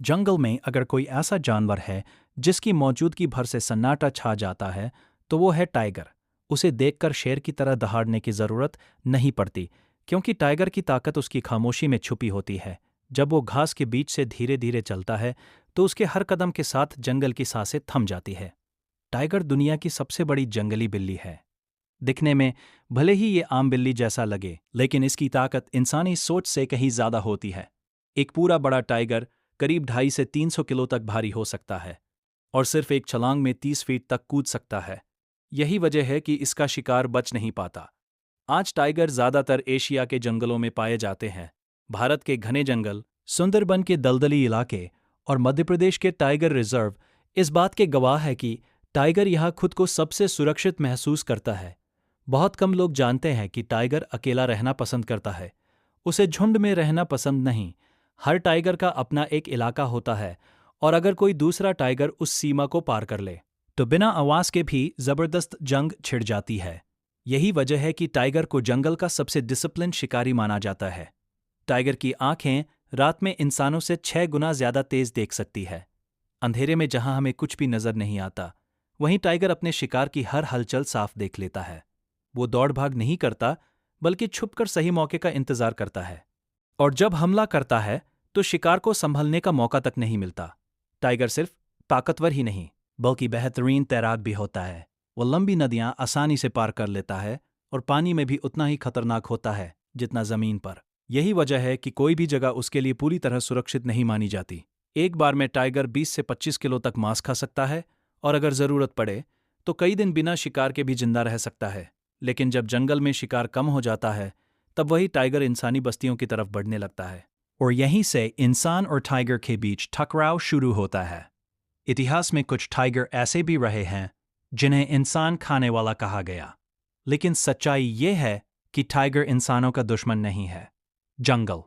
जंगल में अगर कोई ऐसा जानवर है जिसकी मौजूदगी भर से सन्नाटा छा जाता है तो वो है टाइगर। उसे देखकर शेर की तरह दहाड़ने की जरूरत नहीं पड़ती, क्योंकि टाइगर की ताकत उसकी खामोशी में छुपी होती है। जब वो घास के बीच से धीरे धीरे चलता है तो उसके हर कदम के साथ जंगल की सांसें थम जाती है। टाइगर दुनिया की सबसे बड़ी जंगली बिल्ली है। दिखने में भले ही ये आम बिल्ली जैसा लगे, लेकिन इसकी ताकत इंसानी सोच से कहीं ज्यादा होती है। एक पूरा बड़ा टाइगर करीब 250 से 300 किलो तक भारी हो सकता है और सिर्फ एक छलांग में 30 फीट तक कूद सकता है। यही वजह है कि इसका शिकार बच नहीं पाता। आज टाइगर ज्यादातर एशिया के जंगलों में पाए जाते हैं। भारत के घने जंगल, सुंदरबन के दलदली इलाके और मध्य प्रदेश के टाइगर रिजर्व इस बात के गवाह है कि टाइगर यहाँ खुद को सबसे सुरक्षित महसूस करता है। बहुत कम लोग जानते हैं कि टाइगर अकेला रहना पसंद करता है। उसे झुंड में रहना पसंद नहीं। हर टाइगर का अपना एक इलाका होता है, और अगर कोई दूसरा टाइगर उस सीमा को पार कर ले तो बिना आवाज के भी जबरदस्त जंग छिड़ जाती है। यही वजह है कि टाइगर को जंगल का सबसे डिसिप्लिन शिकारी माना जाता है। टाइगर की आंखें रात में इंसानों से 6 गुना ज्यादा तेज देख सकती है। अंधेरे में जहां हमें कुछ भी नजर नहीं आता, वहीं टाइगर अपने शिकार की हर हलचल साफ देख लेता है। वो दौड़ भाग नहीं करता, बल्कि छुपकर सही मौके का इंतजार करता है। और जब हमला करता है तो शिकार को संभलने का मौका तक नहीं मिलता। टाइगर सिर्फ ताकतवर ही नहीं, बल्कि बेहतरीन तैराक भी होता है। वो लंबी नदियां आसानी से पार कर लेता है और पानी में भी उतना ही खतरनाक होता है जितना जमीन पर। यही वजह है कि कोई भी जगह उसके लिए पूरी तरह सुरक्षित नहीं मानी जाती। एक बार में टाइगर 20 से 25 किलो तक मांस खा सकता है, और अगर जरूरत पड़े तो कई दिन बिना शिकार के भी जिंदा रह सकता है। लेकिन जब जंगल में शिकार कम हो जाता है, तब वही टाइगर इंसानी बस्तियों की तरफ बढ़ने लगता है, और यहीं से इंसान और टाइगर के बीच टकराव शुरू होता है। इतिहास में कुछ टाइगर ऐसे भी रहे हैं जिन्हें इंसान खाने वाला कहा गया, लेकिन सच्चाई ये है कि टाइगर इंसानों का दुश्मन नहीं है। जंगल